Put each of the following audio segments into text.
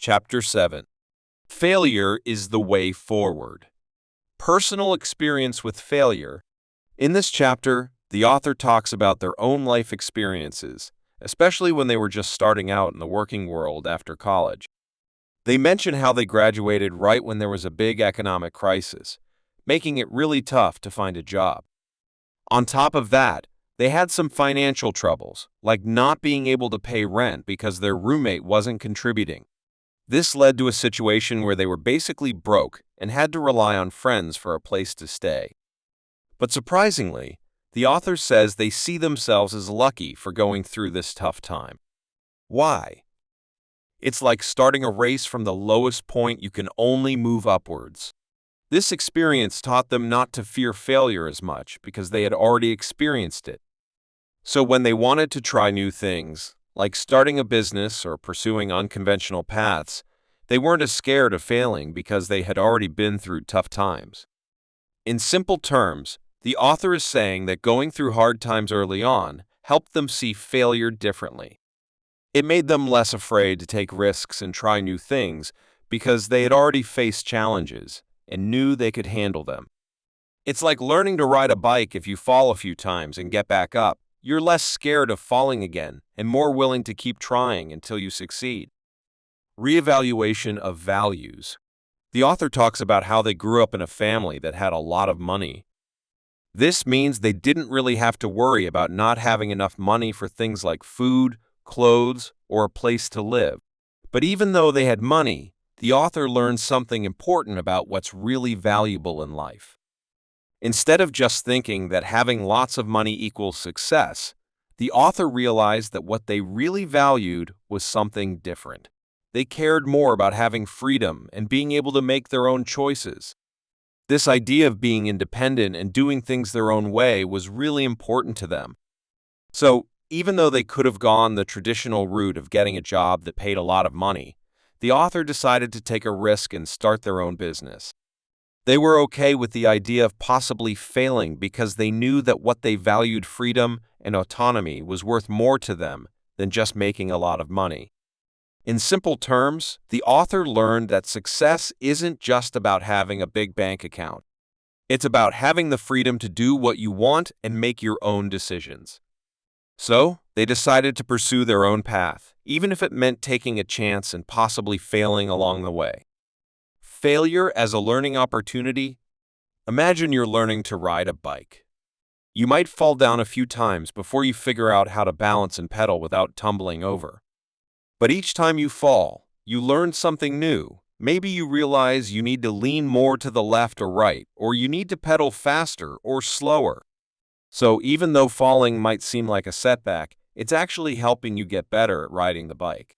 Chapter 7. Failure is the way forward. Personal experience with failure. In this chapter, the author talks about their own life experiences, especially when they were just starting out in the working world after college. They mention how they graduated right when there was a big economic crisis, making it really tough to find a job. On top of that, they had some financial troubles, like not being able to pay rent because their roommate wasn't contributing. This led to a situation where they were basically broke and had to rely on friends for a place to stay. But surprisingly, the author says they see themselves as lucky for going through this tough time. Why? It's like starting a race from the lowest point. You can only move upwards. This experience taught them not to fear failure as much because they had already experienced it. So when they wanted to try new things, like starting a business or pursuing unconventional paths, they weren't as scared of failing because they had already been through tough times. In simple terms, the author is saying that going through hard times early on helped them see failure differently. It made them less afraid to take risks and try new things because they had already faced challenges and knew they could handle them. It's like learning to ride a bike. If you fall a few times and get back up, you're less scared of falling again and more willing to keep trying until you succeed. Reevaluation of values. The author talks about how they grew up in a family that had a lot of money. This means they didn't really have to worry about not having enough money for things like food, clothes, or a place to live. But even though they had money, the author learns something important about what's really valuable in life. Instead of just thinking that having lots of money equals success, the author realized that what they really valued was something different. They cared more about having freedom and being able to make their own choices. This idea of being independent and doing things their own way was really important to them. So, even though they could have gone the traditional route of getting a job that paid a lot of money, the author decided to take a risk and start their own business. They were okay with the idea of possibly failing because they knew that what they valued, freedom and autonomy, was worth more to them than just making a lot of money. In simple terms, the author learned that success isn't just about having a big bank account. It's about having the freedom to do what you want and make your own decisions. So, they decided to pursue their own path, even if it meant taking a chance and possibly failing along the way. Failure as a learning opportunity. Imagine you're learning to ride a bike. You might fall down a few times before you figure out how to balance and pedal without tumbling over. But each time you fall, you learn something new. Maybe you realize you need to lean more to the left or right, or you need to pedal faster or slower. So even though falling might seem like a setback, it's actually helping you get better at riding the bike.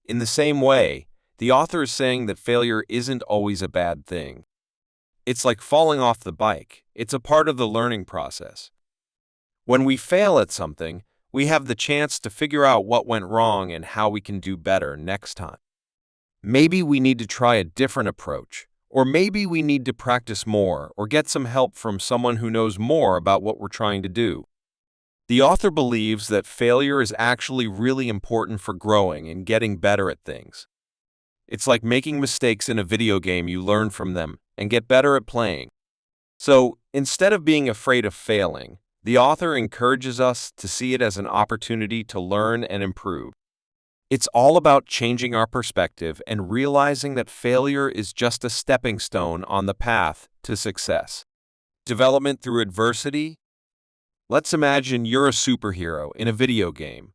In the same way, the author is saying that failure isn't always a bad thing. It's like falling off the bike. It's a part of the learning process. When we fail at something, we have the chance to figure out what went wrong and how we can do better next time. Maybe we need to try a different approach, or maybe we need to practice more or get some help from someone who knows more about what we're trying to do. The author believes that failure is actually really important for growing and getting better at things. It's like making mistakes in a video game. You learn from them and get better at playing. So, instead of being afraid of failing, the author encourages us to see it as an opportunity to learn and improve. It's all about changing our perspective and realizing that failure is just a stepping stone on the path to success. Development through adversity. Let's imagine you're a superhero in a video game.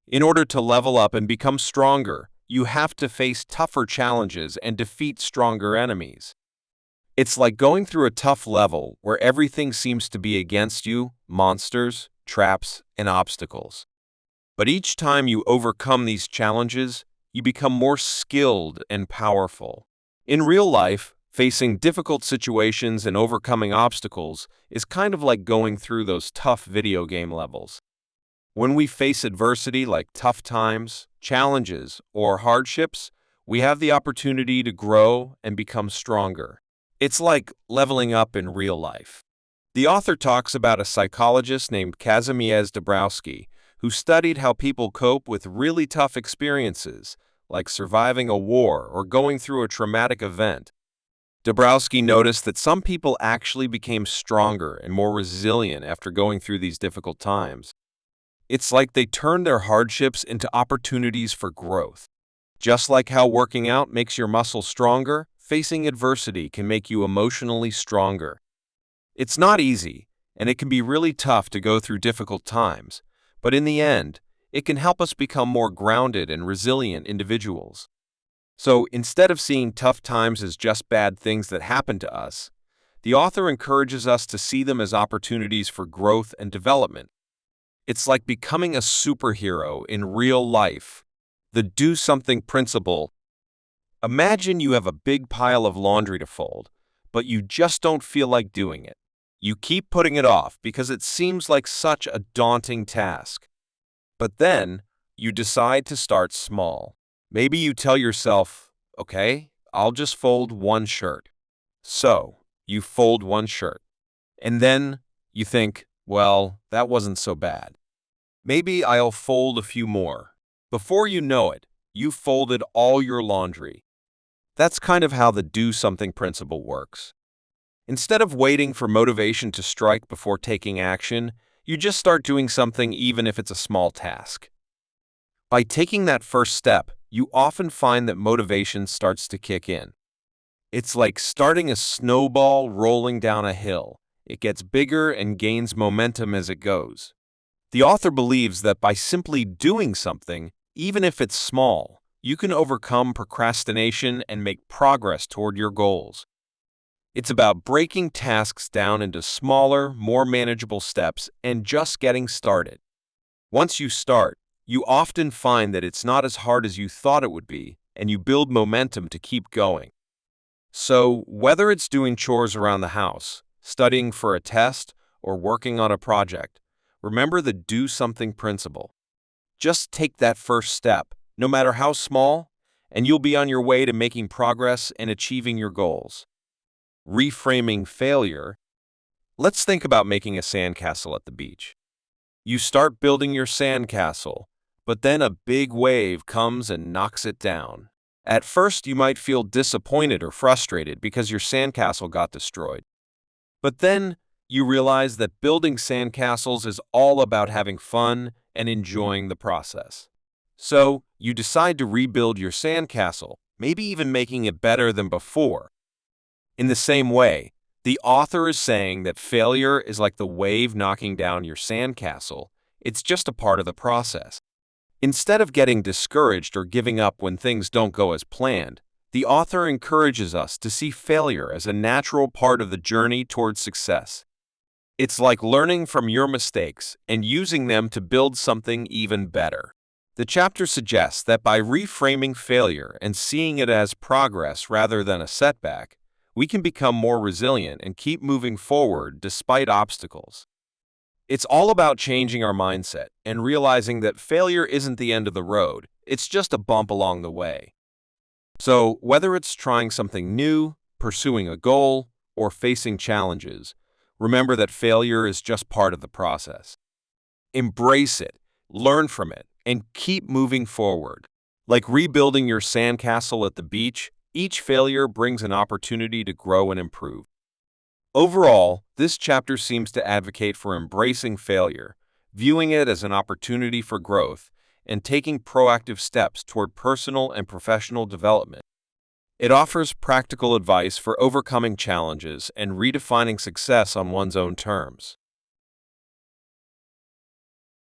In order to level up and become stronger, you have to face tougher challenges and defeat stronger enemies. It's like going through a tough level where everything seems to be against you: monsters, traps, and obstacles. But each time you overcome these challenges, you become more skilled and powerful. In real life, facing difficult situations and overcoming obstacles is kind of like going through those tough video game levels. When we face adversity like tough times, challenges, or hardships, we have the opportunity to grow and become stronger. It's like leveling up in real life. The author talks about a psychologist named Kazimierz Dabrowski who studied how people cope with really tough experiences, like surviving a war or going through a traumatic event. Dabrowski noticed that some people actually became stronger and more resilient after going through these difficult times. It's like they turned their hardships into opportunities for growth. Just like how working out makes your muscles stronger, facing adversity can make you emotionally stronger. It's not easy, and it can be really tough to go through difficult times, but in the end, it can help us become more grounded and resilient individuals. So instead of seeing tough times as just bad things that happen to us, the author encourages us to see them as opportunities for growth and development. It's like becoming a superhero in real life. The do something principle. Imagine you have a big pile of laundry to fold, but you just don't feel like doing it. You keep putting it off because it seems like such a daunting task. But then, you decide to start small. Maybe you tell yourself, okay, I'll just fold one shirt. So, you fold one shirt. And then, you think, well, that wasn't so bad. Maybe I'll fold a few more. Before you know it, you've folded all your laundry. That's kind of how the do something principle works. Instead of waiting for motivation to strike before taking action, you just start doing something even if it's a small task. By taking that first step, you often find that motivation starts to kick in. It's like starting a snowball rolling down a hill. It gets bigger and gains momentum as it goes. The author believes that by simply doing something, even if it's small, you can overcome procrastination and make progress toward your goals. It's about breaking tasks down into smaller, more manageable steps and just getting started. Once you start, you often find that it's not as hard as you thought it would be, and you build momentum to keep going. So, whether it's doing chores around the house, studying for a test, or working on a project, remember the do something principle. Just take that first step, no matter how small, and you'll be on your way to making progress and achieving your goals. Reframing failure. Let's think about making a sandcastle at the beach. You start building your sandcastle, but then a big wave comes and knocks it down. At first, you might feel disappointed or frustrated because your sandcastle got destroyed. But then, you realize that building sandcastles is all about having fun and enjoying the process. So, you decide to rebuild your sandcastle, maybe even making it better than before. In the same way, the author is saying that failure is like the wave knocking down your sandcastle. It's just a part of the process. Instead of getting discouraged or giving up when things don't go as planned, the author encourages us to see failure as a natural part of the journey towards success. It's like learning from your mistakes and using them to build something even better. The chapter suggests that by reframing failure and seeing it as progress rather than a setback, we can become more resilient and keep moving forward despite obstacles. It's all about changing our mindset and realizing that failure isn't the end of the road, it's just a bump along the way. So, whether it's trying something new, pursuing a goal, or facing challenges, remember that failure is just part of the process. Embrace it, learn from it, and keep moving forward. Like rebuilding your sandcastle at the beach, each failure brings an opportunity to grow and improve. Overall, this chapter seems to advocate for embracing failure, viewing it as an opportunity for growth, and taking proactive steps toward personal and professional development. It offers practical advice for overcoming challenges and redefining success on one's own terms.